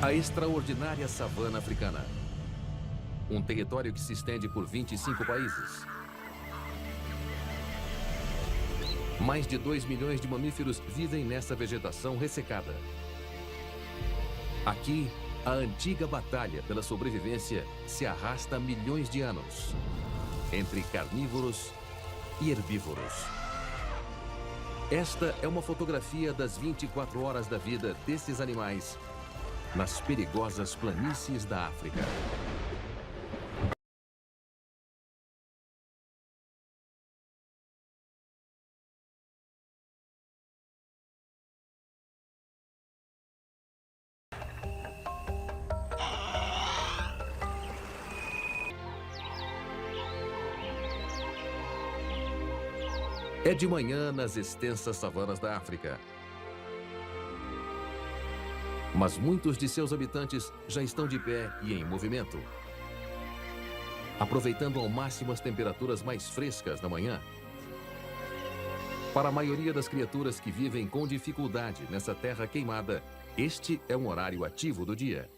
A extraordinária savana africana. Um território que se estende por 25 países. Mais de 2 milhões de mamíferos vivem nessa vegetação ressecada. Aqui, a antiga batalha pela sobrevivência se arrasta há milhões de anos, entre carnívoros e herbívoros. Esta é uma fotografia das 24 horas da vida desses animais nas perigosas planícies da África. É de manhã nas extensas savanas da África. Mas muitos de seus habitantes já estão de pé e em movimento, aproveitando ao máximo as temperaturas mais frescas da manhã. Para a maioria das criaturas que vivem com dificuldade nessa terra queimada, este é um horário ativo do dia.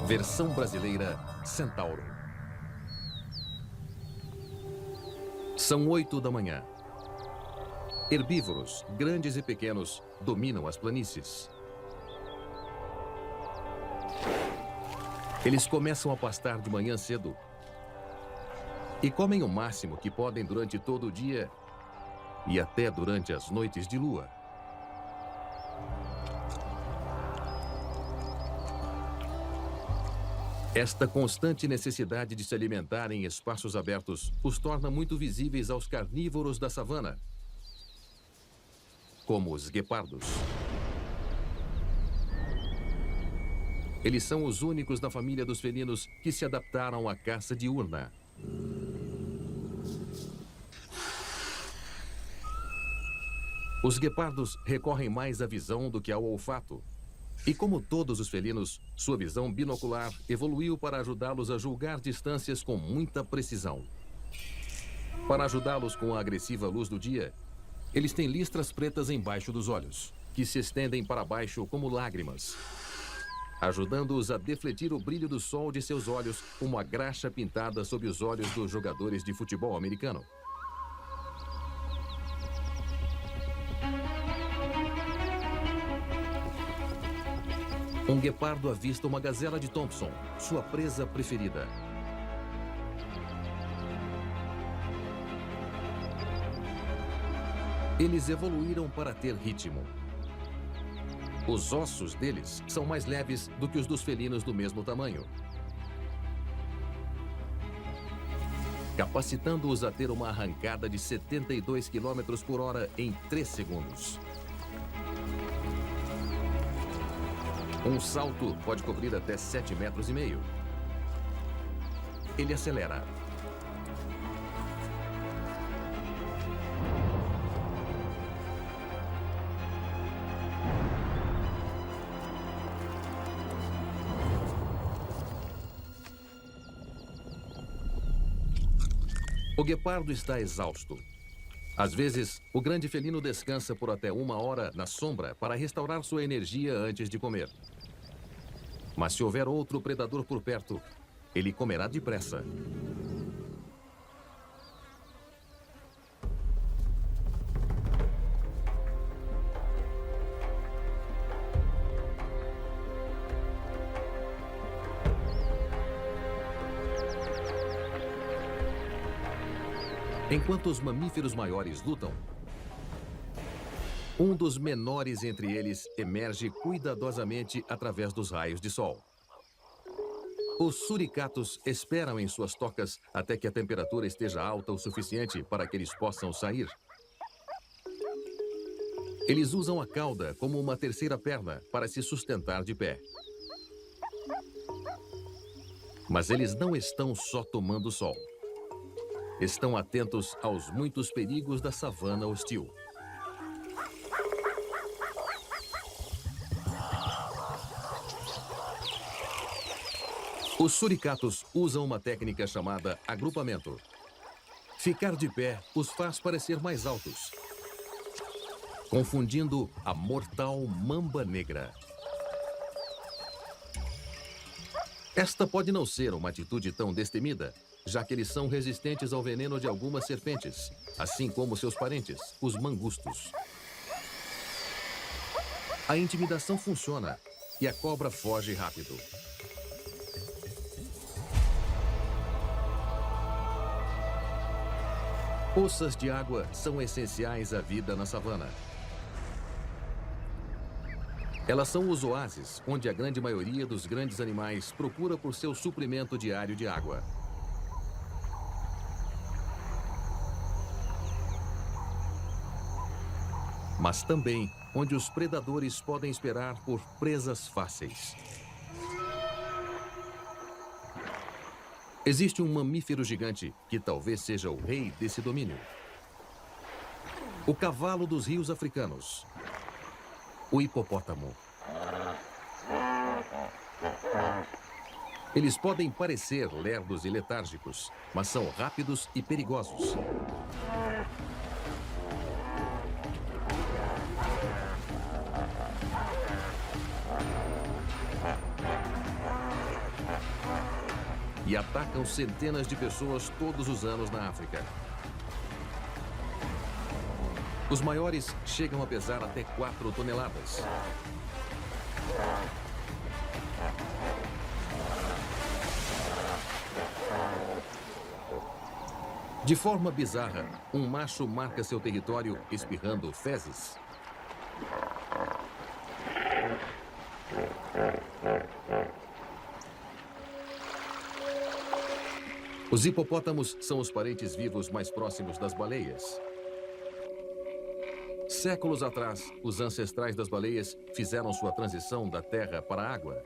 Versão brasileira Centauro. São 8 da manhã. Herbívoros, grandes e pequenos, dominam as planícies. Eles começam a pastar de manhã cedo e comem o máximo que podem durante todo o dia e até durante as noites de lua. Esta constante necessidade de se alimentar em espaços abertos os torna muito visíveis aos carnívoros da savana, como os guepardos. Eles são os únicos da família dos felinos que se adaptaram à caça diurna. Os guepardos recorrem mais à visão do que ao olfato. E como todos os felinos, sua visão binocular evoluiu para ajudá-los a julgar distâncias com muita precisão. Para ajudá-los com a agressiva luz do dia, eles têm listras pretas embaixo dos olhos, que se estendem para baixo como lágrimas, ajudando-os a defletir o brilho do sol de seus olhos como a graxa pintada sob os olhos dos jogadores de futebol americano. Um guepardo avista uma gazela de Thompson, sua presa preferida. Eles evoluíram para ter ritmo. Os ossos deles são mais leves do que os dos felinos do mesmo tamanho, capacitando-os a ter uma arrancada de 72 km por hora em 3 segundos. Um salto pode cobrir até 7,5 metros. Ele acelera. O guepardo está exausto. Às vezes, o grande felino descansa por até 1 hora na sombra para restaurar sua energia antes de comer. Mas se houver outro predador por perto, ele comerá depressa. Enquanto os mamíferos maiores lutam, um dos menores entre eles emerge cuidadosamente através dos raios de sol. Os suricatos esperam em suas tocas até que a temperatura esteja alta o suficiente para que eles possam sair. Eles usam a cauda como uma terceira perna para se sustentar de pé. Mas eles não estão só tomando sol. Estão atentos aos muitos perigos da savana hostil. Os suricatos usam uma técnica chamada agrupamento. Ficar de pé os faz parecer mais altos. confundindo a mortal mamba negra. Esta pode não ser uma atitude tão destemida, já que eles são resistentes ao veneno de algumas serpentes, assim como seus parentes, os mangustos. A intimidação funciona e a cobra foge rápido. Poças de água são essenciais à vida na savana. Elas são os oásis, onde a grande maioria dos grandes animais procura por seu suprimento diário de água. Mas também onde os predadores podem esperar por presas fáceis. Existe um mamífero gigante que talvez seja o rei desse domínio. O cavalo dos rios africanos. O hipopótamo. Eles podem parecer lerdos e letárgicos, mas são rápidos e perigosos. E atacam centenas de pessoas todos os anos na África. Os maiores chegam a pesar até 4 toneladas. De forma bizarra, um macho marca seu território espirrando fezes. Os hipopótamos são os parentes vivos mais próximos das baleias. Séculos atrás, os ancestrais das baleias fizeram sua transição da terra para a água.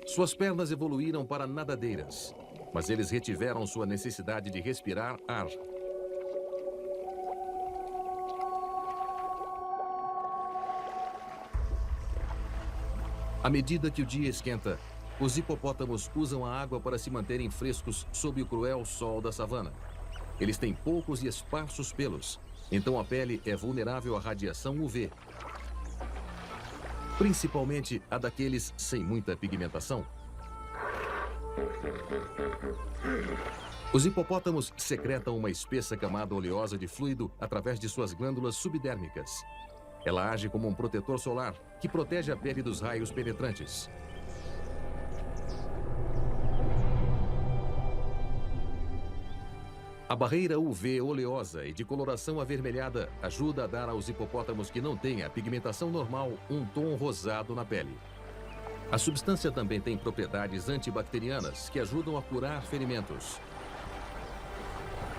Suas pernas evoluíram para nadadeiras, mas eles retiveram sua necessidade de respirar ar. À medida que o dia esquenta, os hipopótamos usam a água para se manterem frescos sob o cruel sol da savana. Eles têm poucos e esparsos pelos, então a pele é vulnerável à radiação UV. Principalmente a daqueles sem muita pigmentação. Os hipopótamos secretam uma espessa camada oleosa de fluido através de suas glândulas subdérmicas. Ela age como um protetor solar que protege a pele dos raios penetrantes. A barreira UV oleosa e de coloração avermelhada ajuda a dar aos hipopótamos que não têm a pigmentação normal um tom rosado na pele. A substância também tem propriedades antibacterianas que ajudam a curar ferimentos.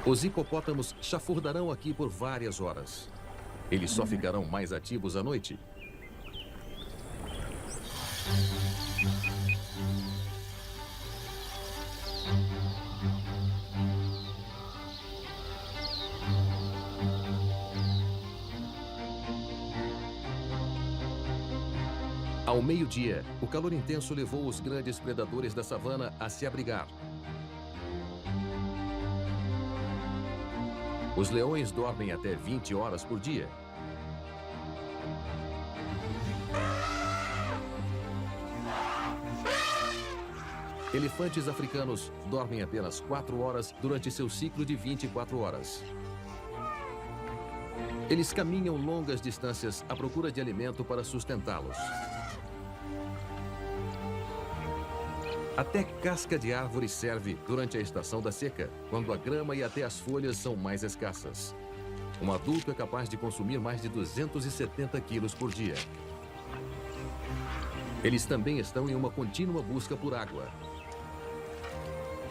Os hipopótamos chafurdarão aqui por várias horas. Eles só ficarão mais ativos à noite. Ao meio-dia, o calor intenso levou os grandes predadores da savana a se abrigar. Os leões dormem até 20 horas por dia. Elefantes africanos dormem apenas 4 horas durante seu ciclo de 24 horas. Eles caminham longas distâncias à procura de alimento para sustentá-los. Até casca de árvore serve durante a estação da seca, quando a grama e até as folhas são mais escassas. Um adulto é capaz de consumir mais de 270 quilos por dia. Eles também estão em uma contínua busca por água.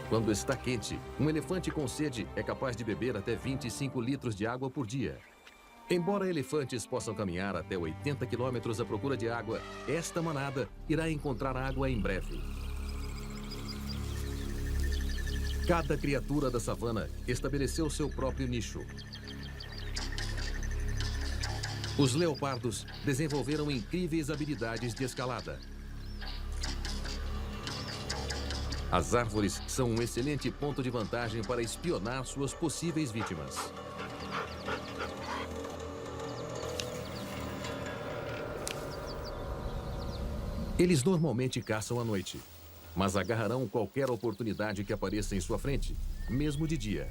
Quando está quente, um elefante com sede é capaz de beber até 25 litros de água por dia. Embora elefantes possam caminhar até 80 quilômetros à procura de água, esta manada irá encontrar água em breve. Cada criatura da savana estabeleceu seu próprio nicho. Os leopardos desenvolveram incríveis habilidades de escalada. As árvores são um excelente ponto de vantagem para espionar suas possíveis vítimas. Eles normalmente caçam à noite, mas agarrarão qualquer oportunidade que apareça em sua frente, mesmo de dia.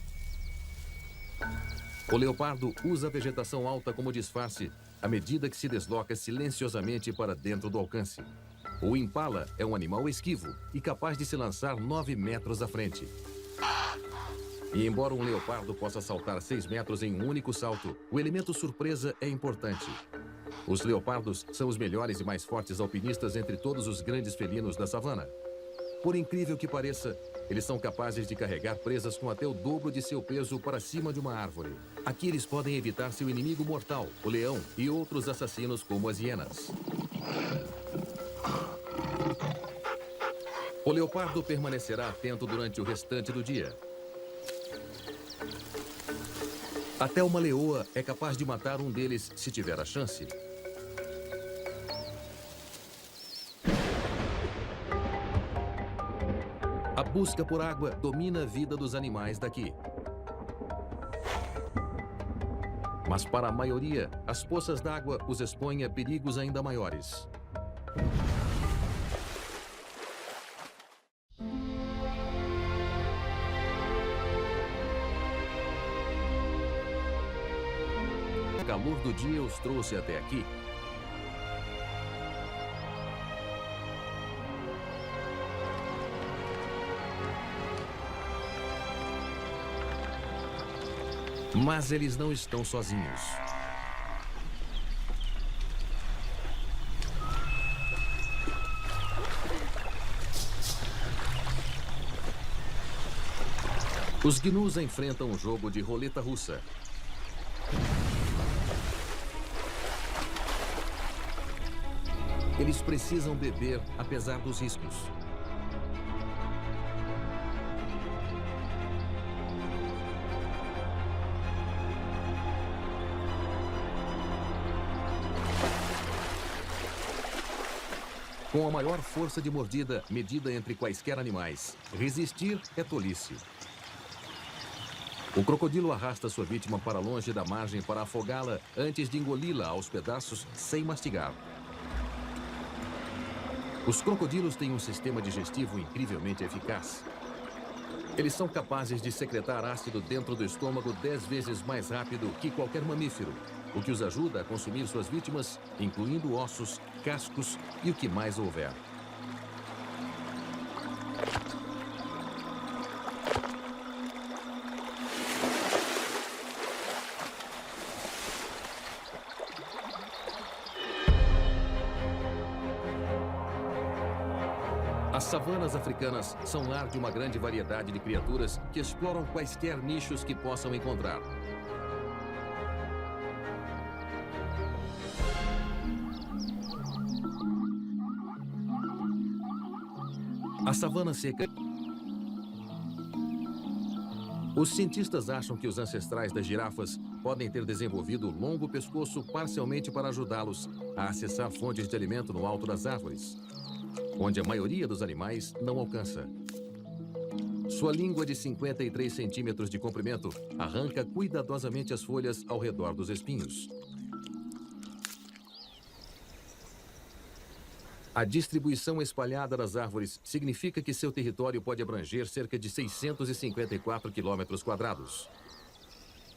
O leopardo usa a vegetação alta como disfarce à medida que se desloca silenciosamente para dentro do alcance. O impala é um animal esquivo e capaz de se lançar 9 metros à frente. E embora um leopardo possa saltar 6 metros em um único salto, o elemento surpresa é importante. Os leopardos são os melhores e mais fortes alpinistas entre todos os grandes felinos da savana. Por incrível que pareça, eles são capazes de carregar presas com até o dobro de seu peso para cima de uma árvore. Aqui eles podem evitar seu inimigo mortal, o leão, e outros assassinos como as hienas. O leopardo permanecerá atento durante o restante do dia. Até uma leoa é capaz de matar um deles se tiver a chance. A busca por água domina a vida dos animais daqui. Mas para a maioria, as poças d'água os expõem a perigos ainda maiores. O calor do dia os trouxe até aqui. Mas eles não estão sozinhos. Os gnus enfrentam um jogo de roleta russa. Eles precisam beber apesar dos riscos. Com a maior força de mordida medida entre quaisquer animais, resistir é tolice. O crocodilo arrasta sua vítima para longe da margem para afogá-la antes de engoli-la aos pedaços sem mastigar. Os crocodilos têm um sistema digestivo incrivelmente eficaz. Eles são capazes de secretar ácido dentro do estômago 10 vezes mais rápido que qualquer mamífero, o que os ajuda a consumir suas vítimas, incluindo ossos, cascos e o que mais houver. As savanas africanas são lar de uma grande variedade de criaturas que exploram quaisquer nichos que possam encontrar. A savana seca. Os cientistas acham que os ancestrais das girafas podem ter desenvolvido o longo pescoço parcialmente para ajudá-los a acessar fontes de alimento no alto das árvores, onde a maioria dos animais não alcança. Sua língua de 53 centímetros de comprimento arranca cuidadosamente as folhas ao redor dos espinhos. A distribuição espalhada das árvores significa que seu território pode abranger cerca de 654 quilômetros quadrados.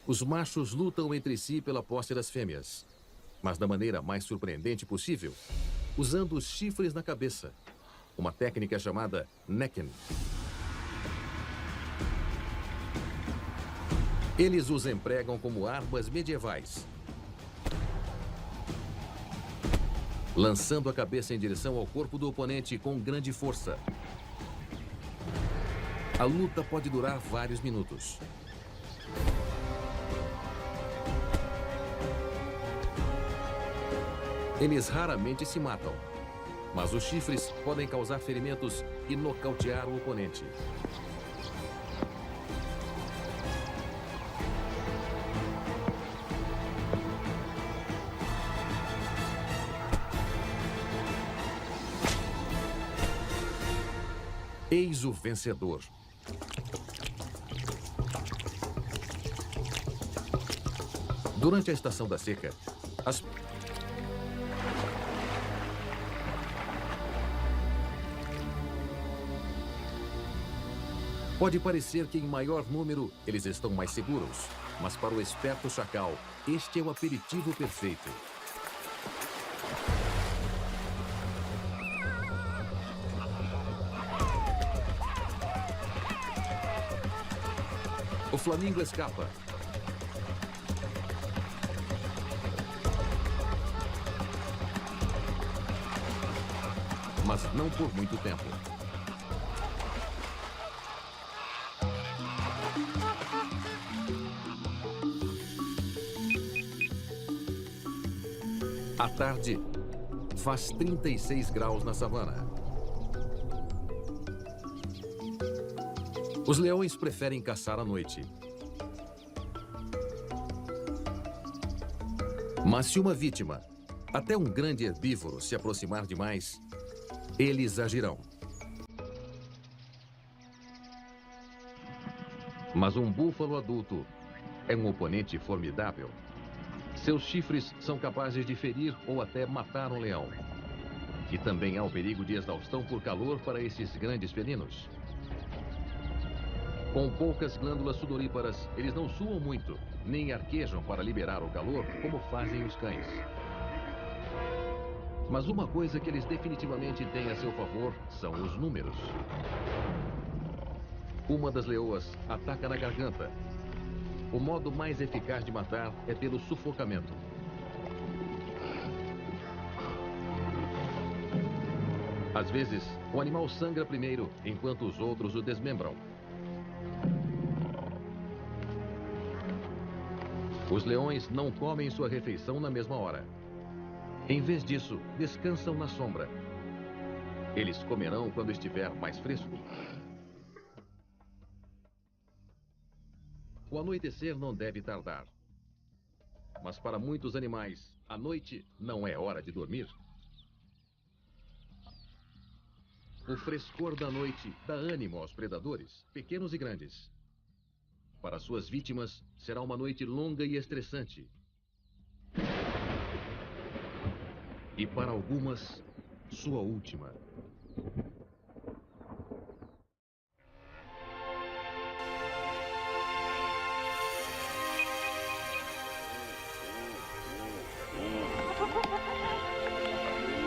Os machos lutam entre si pela posse das fêmeas, mas da maneira mais surpreendente possível, usando os chifres na cabeça, uma técnica chamada necking. Eles os empregam como armas medievais, lançando a cabeça em direção ao corpo do oponente com grande força. A luta pode durar vários minutos. Eles raramente se matam, mas os chifres podem causar ferimentos e nocautear o oponente. Eis o vencedor. Durante a estação da seca, Pode parecer que em maior número eles estão mais seguros, mas para o esperto chacal, este é o aperitivo perfeito. O flamingo escapa. Mas não por muito tempo. À tarde, faz 36 graus na savana. Os leões preferem caçar à noite. Mas se uma vítima, até um grande herbívoro, se aproximar demais, eles agirão. Mas um búfalo adulto é um oponente formidável. Seus chifres são capazes de ferir ou até matar um leão. E também há o perigo de exaustão por calor para esses grandes felinos. Com poucas glândulas sudoríparas, eles não suam muito, nem arquejam para liberar o calor, como fazem os cães. Mas uma coisa que eles definitivamente têm a seu favor são os números. Uma das leoas ataca na garganta. O modo mais eficaz de matar é pelo sufocamento. Às vezes, o animal sangra primeiro, enquanto os outros o desmembram. Os leões não comem sua refeição na mesma hora. Em vez disso, descansam na sombra. Eles comerão quando estiver mais fresco. O anoitecer não deve tardar. Mas para muitos animais, a noite não é hora de dormir. O frescor da noite dá ânimo aos predadores, pequenos e grandes. Para suas vítimas, será uma noite longa e estressante. E para algumas, sua última.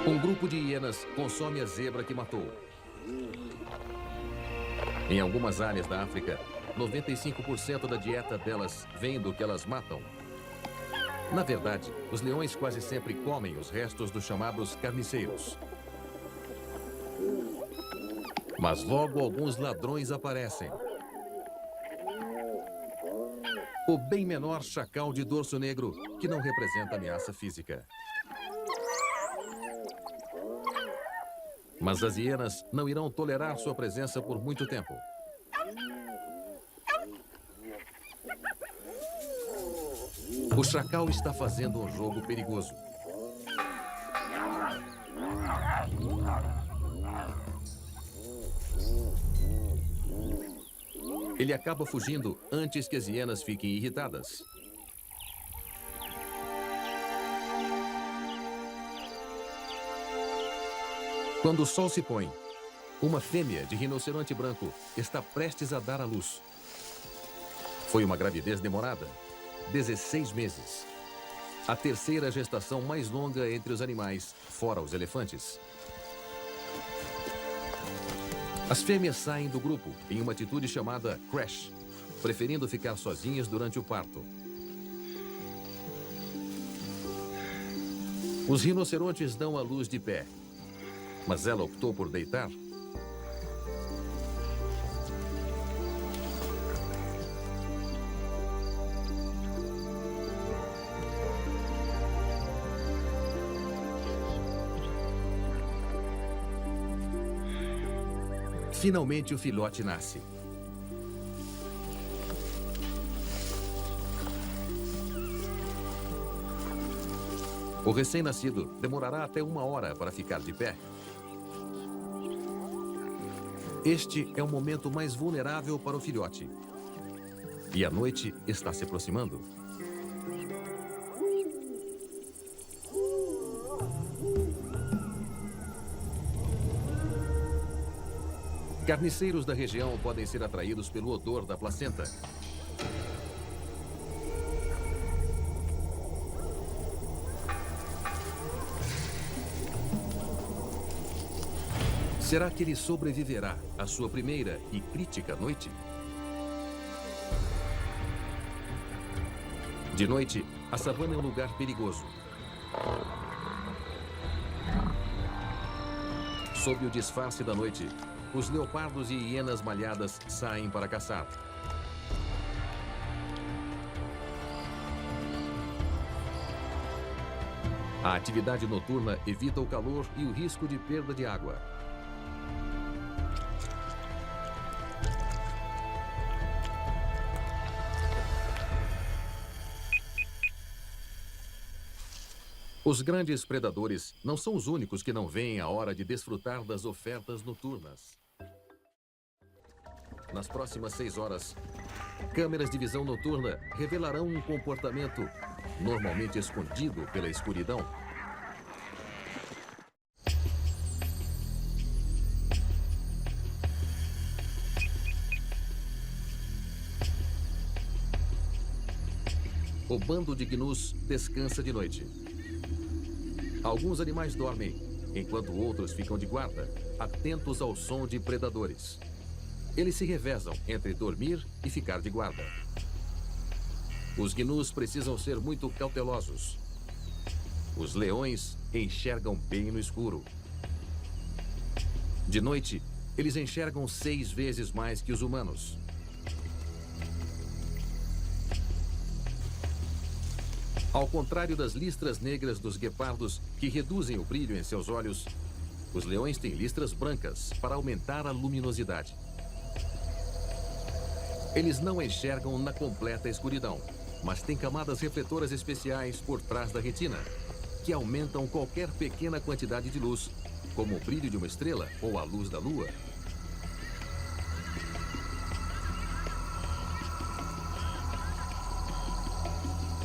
Um grupo de hienas consome a zebra que matou. Em algumas áreas da África, 95% da dieta delas vem do que elas matam. Na verdade, os leões quase sempre comem os restos dos chamados carniceiros. Mas logo alguns ladrões aparecem. O bem menor chacal de dorso negro, que não representa ameaça física. Mas as hienas não irão tolerar sua presença por muito tempo. O chacal está fazendo um jogo perigoso. Ele acaba fugindo antes que as hienas fiquem irritadas. Quando o sol se põe, uma fêmea de rinoceronte branco está prestes a dar à luz. Foi uma gravidez demorada, 16 meses. A terceira gestação mais longa entre os animais, fora os elefantes. As fêmeas saem do grupo em uma atitude chamada crash, preferindo ficar sozinhas durante o parto. Os rinocerontes dão à luz de pé, mas ela optou por deitar. Finalmente o filhote nasce. O recém-nascido demorará até 1 hora para ficar de pé. Este é o momento mais vulnerável para o filhote. E a noite está se aproximando. Carniceiros da região podem ser atraídos pelo odor da placenta. Será que ele sobreviverá à sua primeira e crítica noite? De noite, a savana é um lugar perigoso. Sob o disfarce da noite, os leopardos e hienas malhadas saem para caçar. A atividade noturna evita o calor e o risco de perda de água. Os grandes predadores não são os únicos que não veem a hora de desfrutar das ofertas noturnas. Nas próximas 6 horas, câmeras de visão noturna revelarão um comportamento normalmente escondido pela escuridão. O bando de gnus descansa de noite. Alguns animais dormem, enquanto outros ficam de guarda, atentos ao som de predadores. Eles se revezam entre dormir e ficar de guarda. Os gnus precisam ser muito cautelosos. Os leões enxergam bem no escuro. De noite, eles enxergam 6 vezes mais que os humanos. Ao contrário das listras negras dos guepardos, que reduzem o brilho em seus olhos, os leões têm listras brancas para aumentar a luminosidade. Eles não enxergam na completa escuridão, mas têm camadas refletoras especiais por trás da retina, que aumentam qualquer pequena quantidade de luz, como o brilho de uma estrela ou a luz da lua.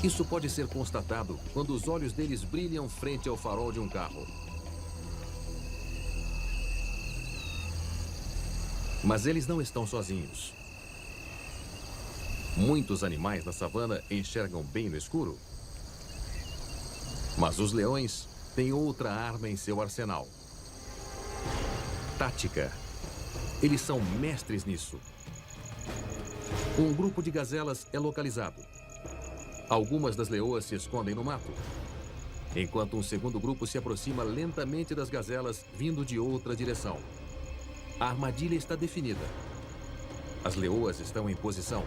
Isso pode ser constatado quando os olhos deles brilham frente ao farol de um carro. Mas eles não estão sozinhos. Muitos animais na savana enxergam bem no escuro. Mas os leões têm outra arma em seu arsenal. Tática. Eles são mestres nisso. Um grupo de gazelas é localizado. Algumas das leoas se escondem no mato, enquanto um segundo grupo se aproxima lentamente das gazelas, vindo de outra direção. A armadilha está definida. As leoas estão em posição.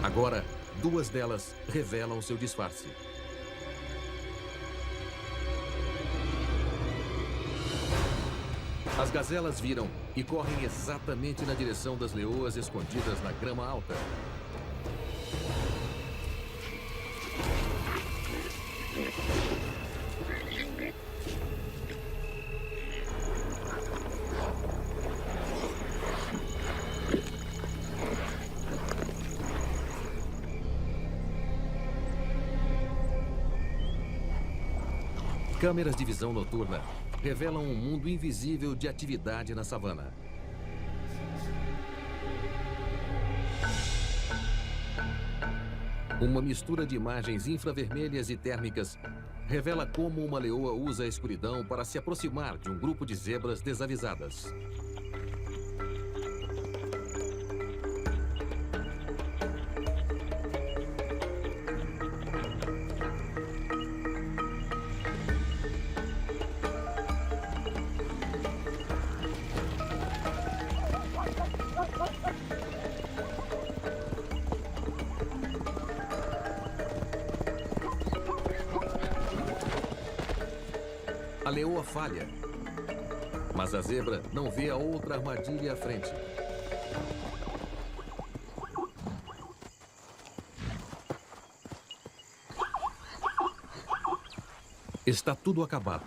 Agora, 2 delas revelam seu disfarce. As gazelas viram e correm exatamente na direção das leoas escondidas na grama alta. Câmeras de visão noturna revelam um mundo invisível de atividade na savana. Uma mistura de imagens infravermelhas e térmicas revela como uma leoa usa a escuridão para se aproximar de um grupo de zebras desavisadas. A leoa falha, mas a zebra não vê a outra armadilha à frente. Está tudo acabado.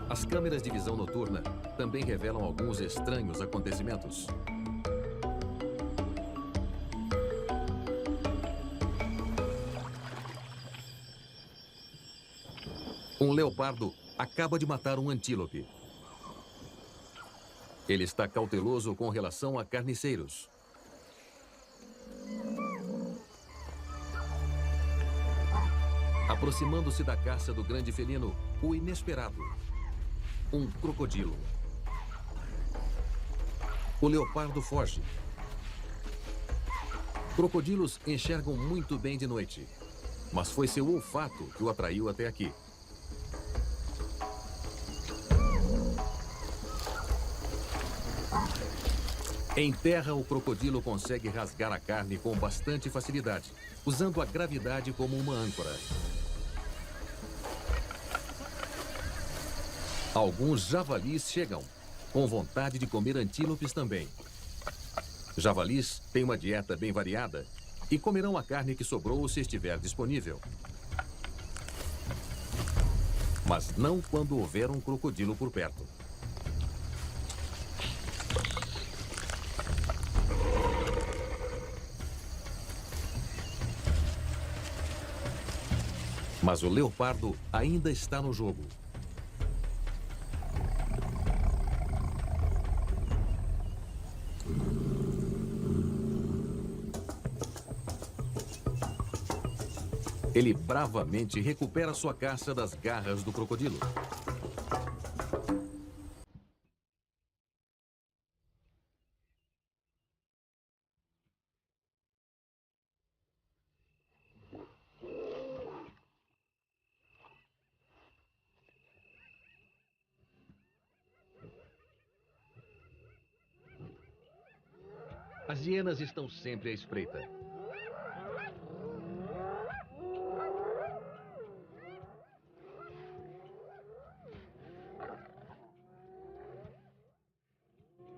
As câmeras de visão noturna também revelam alguns estranhos acontecimentos. Um leopardo acaba de matar um antílope. Ele está cauteloso com relação a carniceiros. Aproximando-se da caça do grande felino, o inesperado. Um crocodilo. O leopardo foge. Crocodilos enxergam muito bem de noite, mas foi seu olfato que o atraiu até aqui. Em terra, o crocodilo consegue rasgar a carne com bastante facilidade, usando a gravidade como uma âncora. Alguns javalis chegam, com vontade de comer antílopes também. Javalis têm uma dieta bem variada e comerão a carne que sobrou se estiver disponível. Mas não quando houver um crocodilo por perto. Mas o leopardo ainda está no jogo. Ele bravamente recupera sua caça das garras do crocodilo. As hienas estão sempre à espreita.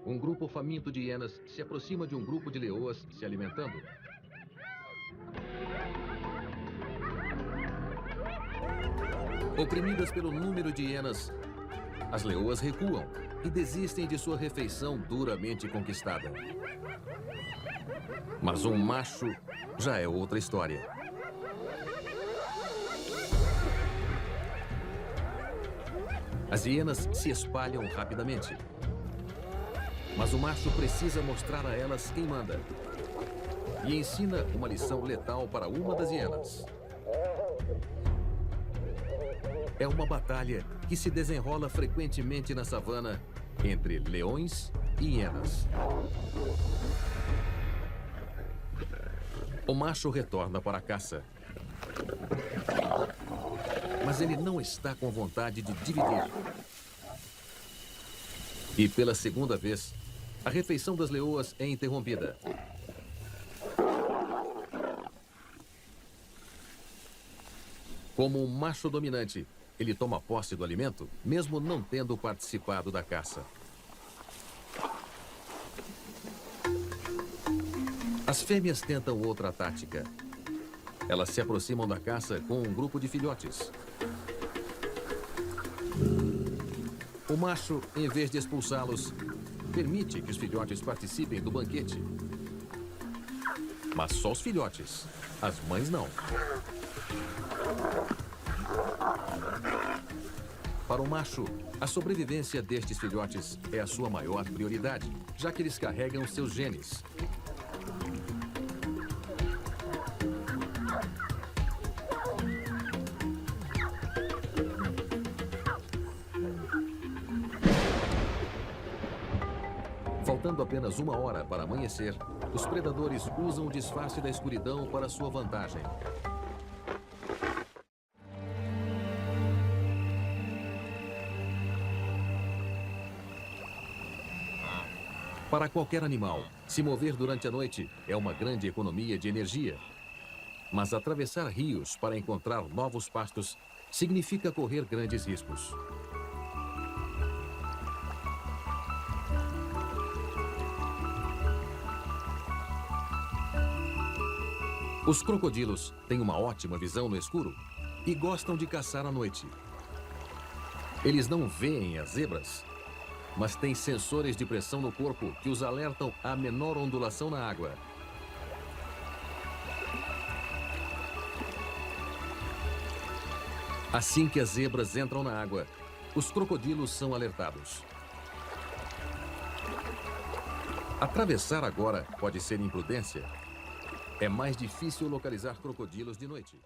Um grupo faminto de hienas se aproxima de um grupo de leoas se alimentando. Oprimidas pelo número de hienas, as leoas recuam e desistem de sua refeição duramente conquistada. Mas um macho já é outra história. As hienas se espalham rapidamente. Mas o macho precisa mostrar a elas quem manda. E ensina uma lição letal para uma das hienas. É uma batalha que se desenrola frequentemente na savana entre leões e hienas. O macho retorna para a caça. Mas ele não está com vontade de dividir. E pela segunda vez, a refeição das leoas é interrompida. Como um macho dominante, ele toma posse do alimento, mesmo não tendo participado da caça. As fêmeas tentam outra tática. Elas se aproximam da caça com um grupo de filhotes. O macho, em vez de expulsá-los, permite que os filhotes participem do banquete. Mas só os filhotes. As mães não. Para o macho, a sobrevivência destes filhotes é a sua maior prioridade, já que eles carregam seus genes. Faltando apenas 1 hora para amanhecer, os predadores usam o disfarce da escuridão para sua vantagem. Para qualquer animal, se mover durante a noite é uma grande economia de energia. Mas atravessar rios para encontrar novos pastos significa correr grandes riscos. Os crocodilos têm uma ótima visão no escuro e gostam de caçar à noite. Eles não veem as zebras, mas têm sensores de pressão no corpo que os alertam à menor ondulação na água. Assim que as zebras entram na água, os crocodilos são alertados. Atravessar agora pode ser imprudência. É mais difícil localizar crocodilos de noite.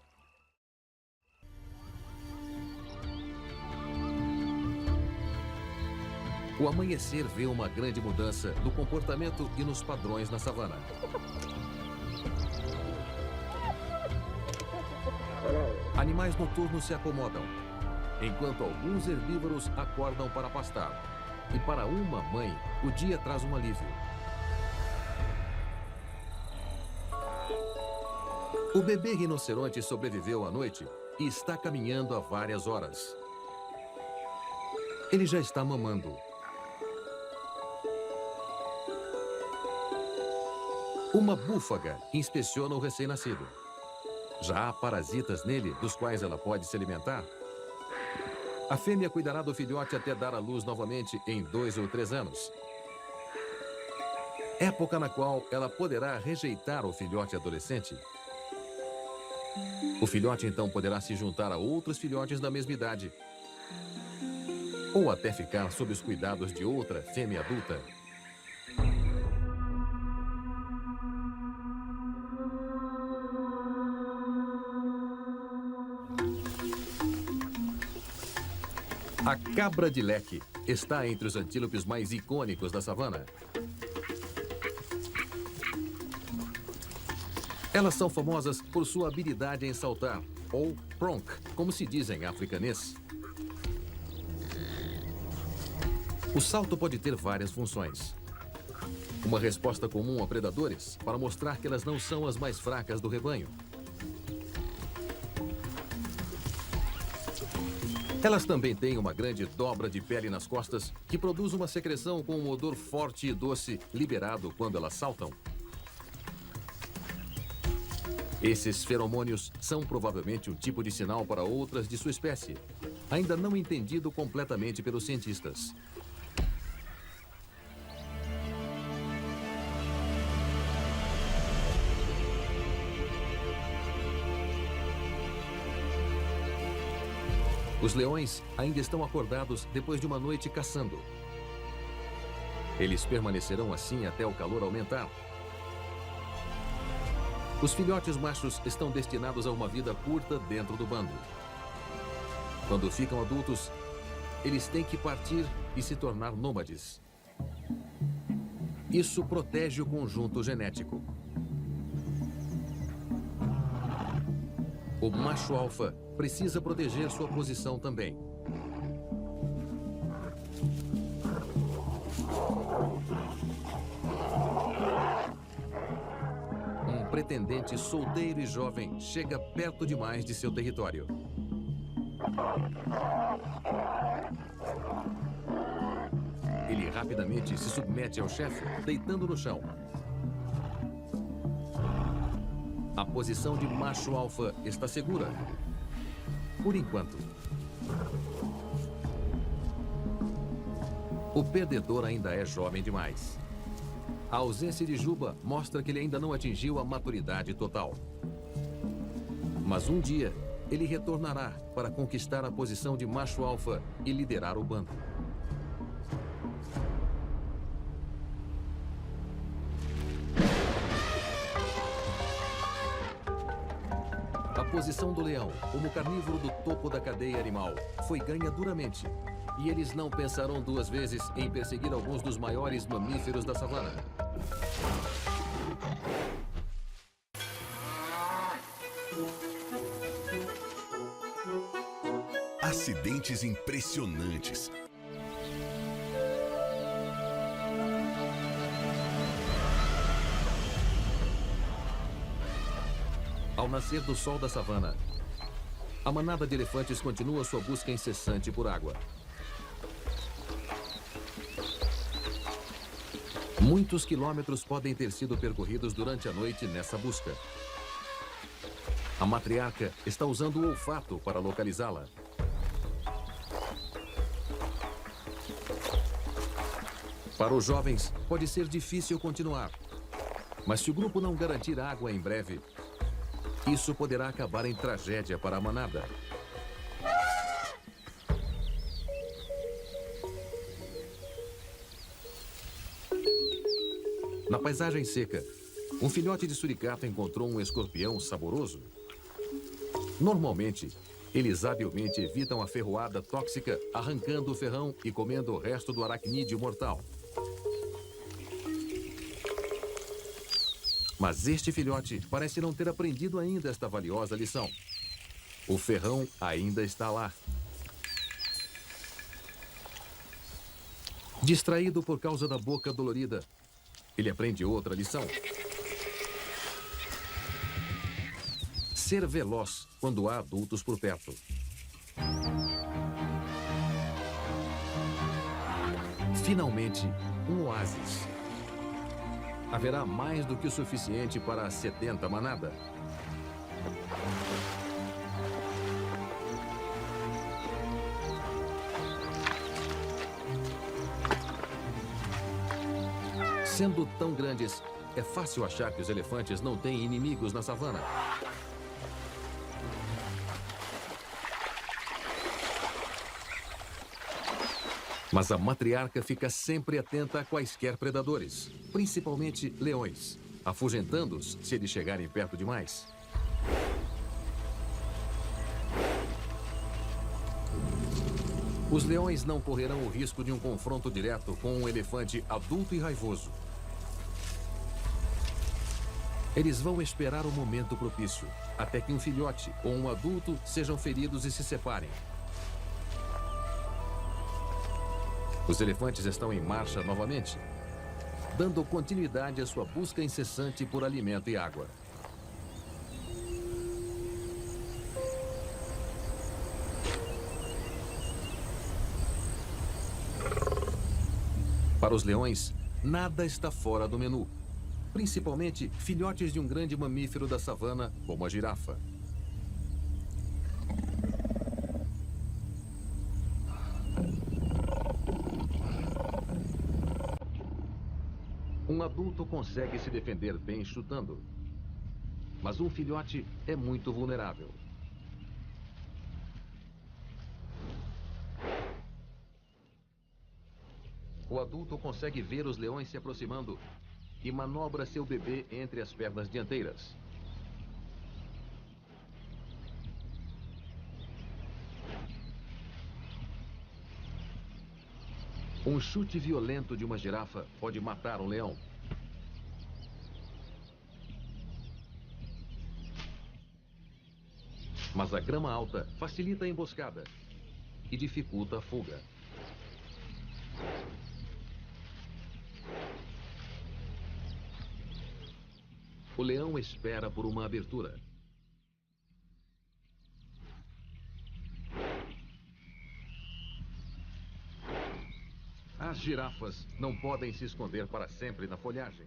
O amanhecer vê uma grande mudança no comportamento e nos padrões na savana. Animais noturnos se acomodam, enquanto alguns herbívoros acordam para pastar. E para uma mãe, o dia traz um alívio. O bebê rinoceronte sobreviveu à noite e está caminhando há várias horas. Ele já está mamando. Uma búfaga inspeciona o recém-nascido. Já há parasitas nele, dos quais ela pode se alimentar. A fêmea cuidará do filhote até dar à luz novamente em 2 ou 3 anos. Época na qual ela poderá rejeitar o filhote adolescente. O filhote então poderá se juntar a outros filhotes da mesma idade. Ou até ficar sob os cuidados de outra fêmea adulta. A cabra de leque está entre os antílopes mais icônicos da savana. Elas são famosas por sua habilidade em saltar, ou pronk, como se diz em africanês. O salto pode ter várias funções. Uma resposta comum a predadores, para mostrar que elas não são as mais fracas do rebanho. Elas também têm uma grande dobra de pele nas costas, que produz uma secreção com um odor forte e doce liberado quando elas saltam. Esses feromônios são provavelmente um tipo de sinal para outras de sua espécie, ainda não entendido completamente pelos cientistas. Os leões ainda estão acordados depois de uma noite caçando. Eles permanecerão assim até o calor aumentar. Os filhotes machos estão destinados a uma vida curta dentro do bando. Quando ficam adultos, eles têm que partir e se tornar nômades. Isso protege o conjunto genético. O macho alfa precisa proteger sua posição também. Um pretendente solteiro e jovem chega perto demais de seu território. Ele rapidamente se submete ao chefe, deitando no chão. A posição de macho alfa está segura. Por enquanto. O perdedor ainda é jovem demais. A ausência de Juba mostra que ele ainda não atingiu a maturidade total. Mas um dia, ele retornará para conquistar a posição de macho alfa e liderar o bando. A posição do leão, como carnívoro do topo da cadeia animal, foi ganha duramente. E eles não pensarão duas vezes em perseguir alguns dos maiores mamíferos da savana. Acidentes impressionantes. Ao nascer do sol da savana, a manada de elefantes continua sua busca incessante por água. Muitos quilômetros podem ter sido percorridos durante a noite nessa busca. A matriarca está usando o olfato para localizá-la. Para os jovens, pode ser difícil continuar. Mas se o grupo não garantir água em breve, isso poderá acabar em tragédia para a manada. Na paisagem seca, um filhote de suricata encontrou um escorpião saboroso. Normalmente, eles habilmente evitam a ferroada tóxica, arrancando o ferrão e comendo o resto do aracnídeo mortal. Mas este filhote parece não ter aprendido ainda esta valiosa lição. O ferrão ainda está lá. Distraído por causa da boca dolorida, ele aprende outra lição. Ser veloz quando há adultos por perto. Finalmente, um oásis. Haverá mais do que o suficiente para 70 manada. Sendo tão grandes, é fácil achar que os elefantes não têm inimigos na savana. Mas a matriarca fica sempre atenta a quaisquer predadores, principalmente leões, afugentando-os se eles chegarem perto demais. Os leões não correrão o risco de um confronto direto com um elefante adulto e raivoso. Eles vão esperar o momento propício, até que um filhote ou um adulto sejam feridos e se separem. Os elefantes estão em marcha novamente, dando continuidade à sua busca incessante por alimento e água. Para os leões, nada está fora do menu, principalmente filhotes de um grande mamífero da savana, como a girafa. Um adulto consegue se defender bem chutando, mas um filhote é muito vulnerável. O adulto consegue ver os leões se aproximando e manobra seu bebê entre as pernas dianteiras. Um chute violento de uma girafa pode matar um leão. Mas a grama alta facilita a emboscada e dificulta a fuga. O leão espera por uma abertura. As girafas não podem se esconder para sempre na folhagem.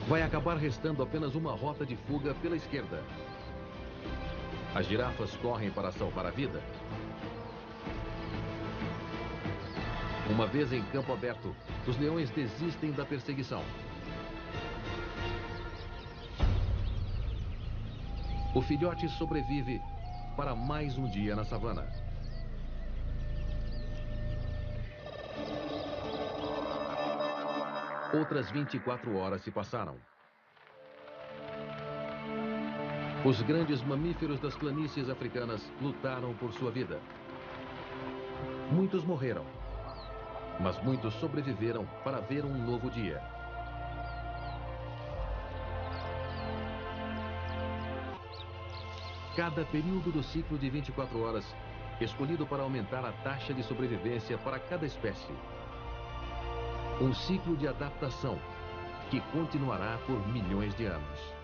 Vai acabar restando apenas uma rota de fuga pela esquerda. As girafas correm para salvar a vida. Uma vez em campo aberto, os leões desistem da perseguição. O filhote sobrevive para mais um dia na savana. Outras 24 horas se passaram. Os grandes mamíferos das planícies africanas lutaram por sua vida. Muitos morreram, mas muitos sobreviveram para ver um novo dia. Cada período do ciclo de 24 horas, escolhido para aumentar a taxa de sobrevivência para cada espécie. Um ciclo de adaptação que continuará por milhões de anos.